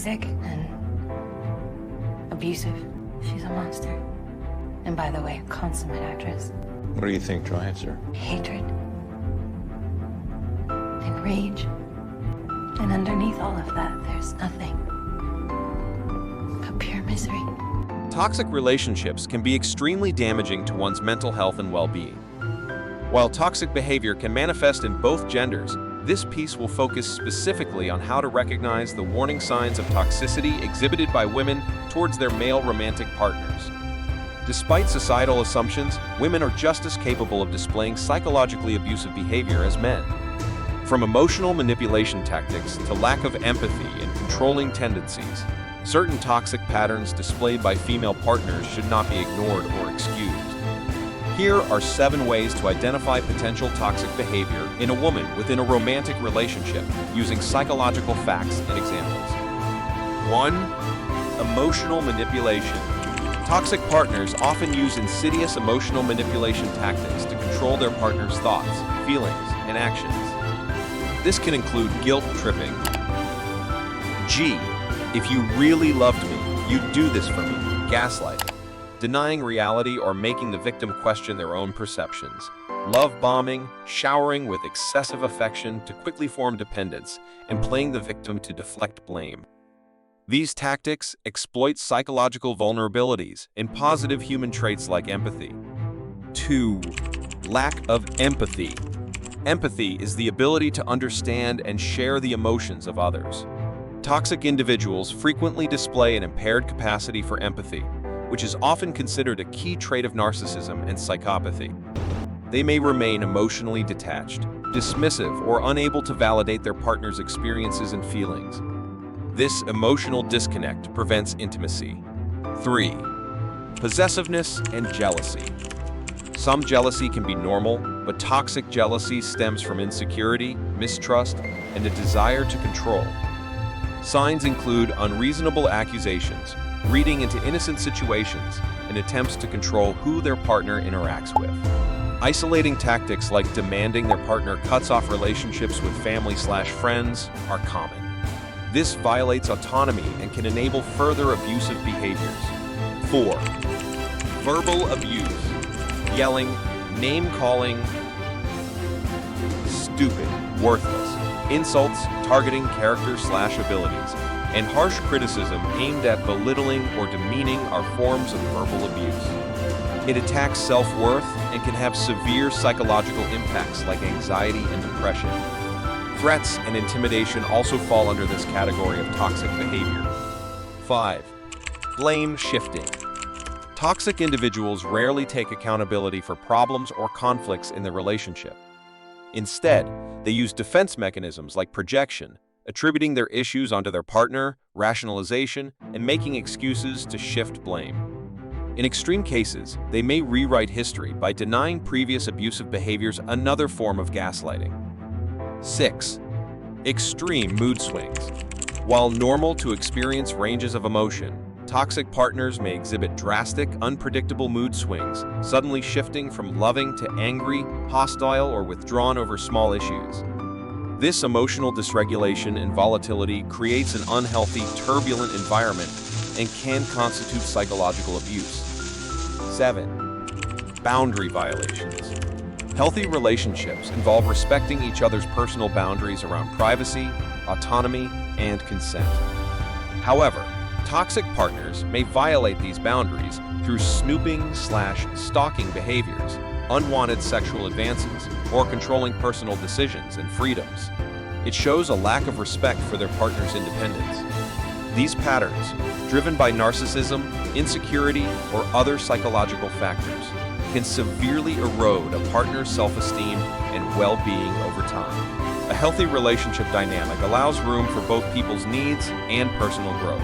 toxic and abusive. She's a monster. And by the way, a consummate actress. What do you think drives her? Hatred. And rage. And underneath all of that, there's nothing but pure misery. Toxic relationships can be extremely damaging to one's mental health and well-being. While toxic behavior can manifest in both genders, this piece will focus specifically on how to recognize the warning signs of toxicity exhibited by women towards their male romantic partners. Despite societal assumptions, women are just as capable of displaying psychologically abusive behavior as men. From emotional manipulation tactics to lack of empathy and controlling tendencies, certain toxic patterns displayed by female partners should not be ignored or excused. Here are 7 ways to identify potential toxic behavior in a woman within a romantic relationship using psychological facts and examples. 1. Emotional manipulation. Toxic partners often use insidious emotional manipulation tactics to control their partner's thoughts, feelings, and actions. This can include guilt tripping. G. If you really loved me, you'd do this for me. Gaslighting. Denying reality or making the victim question their own perceptions. Love bombing, showering with excessive affection to quickly form dependence, and playing the victim to deflect blame. These tactics exploit psychological vulnerabilities in positive human traits like empathy. 2. Lack of empathy. Empathy is the ability to understand and share the emotions of others. Toxic individuals frequently display an impaired capacity for empathy, which is often considered a key trait of narcissism and psychopathy. They may remain emotionally detached, dismissive, or unable to validate their partner's experiences and feelings. This emotional disconnect prevents intimacy. 3. Possessiveness and jealousy. Some jealousy can be normal, but toxic jealousy stems from insecurity, mistrust, and a desire to control. Signs include unreasonable accusations, reading into innocent situations, and attempts to control who their partner interacts with. Isolating tactics like demanding their partner cuts off relationships with family/friends are common. This violates autonomy and can enable further abusive behaviors. 4. Verbal abuse. Yelling, name-calling, stupid, worthless, insults targeting character/abilities, and harsh criticism aimed at belittling or demeaning are forms of verbal abuse. It attacks self-worth and can have severe psychological impacts like anxiety and depression. Threats and intimidation also fall under this category of toxic behavior. 5. Blame shifting. Toxic individuals rarely take accountability for problems or conflicts in their relationship. Instead, they use defense mechanisms like projection, attributing their issues onto their partner, rationalization, and making excuses to shift blame. In extreme cases, they may rewrite history by denying previous abusive behaviors, another form of gaslighting. 6. Extreme mood swings. While normal to experience ranges of emotion, toxic partners may exhibit drastic, unpredictable mood swings, suddenly shifting from loving to angry, hostile, or withdrawn over small issues. This emotional dysregulation and volatility creates an unhealthy, turbulent environment and can constitute psychological abuse. 7. Boundary violations. Healthy relationships involve respecting each other's personal boundaries around privacy, autonomy, and consent. However, toxic partners may violate these boundaries through snooping/stalking behaviors, unwanted sexual advances, or controlling personal decisions and freedoms. It shows a lack of respect for their partner's independence. These patterns, driven by narcissism, insecurity, or other psychological factors, can severely erode a partner's self-esteem and well-being over time. A healthy relationship dynamic allows room for both people's needs and personal growth.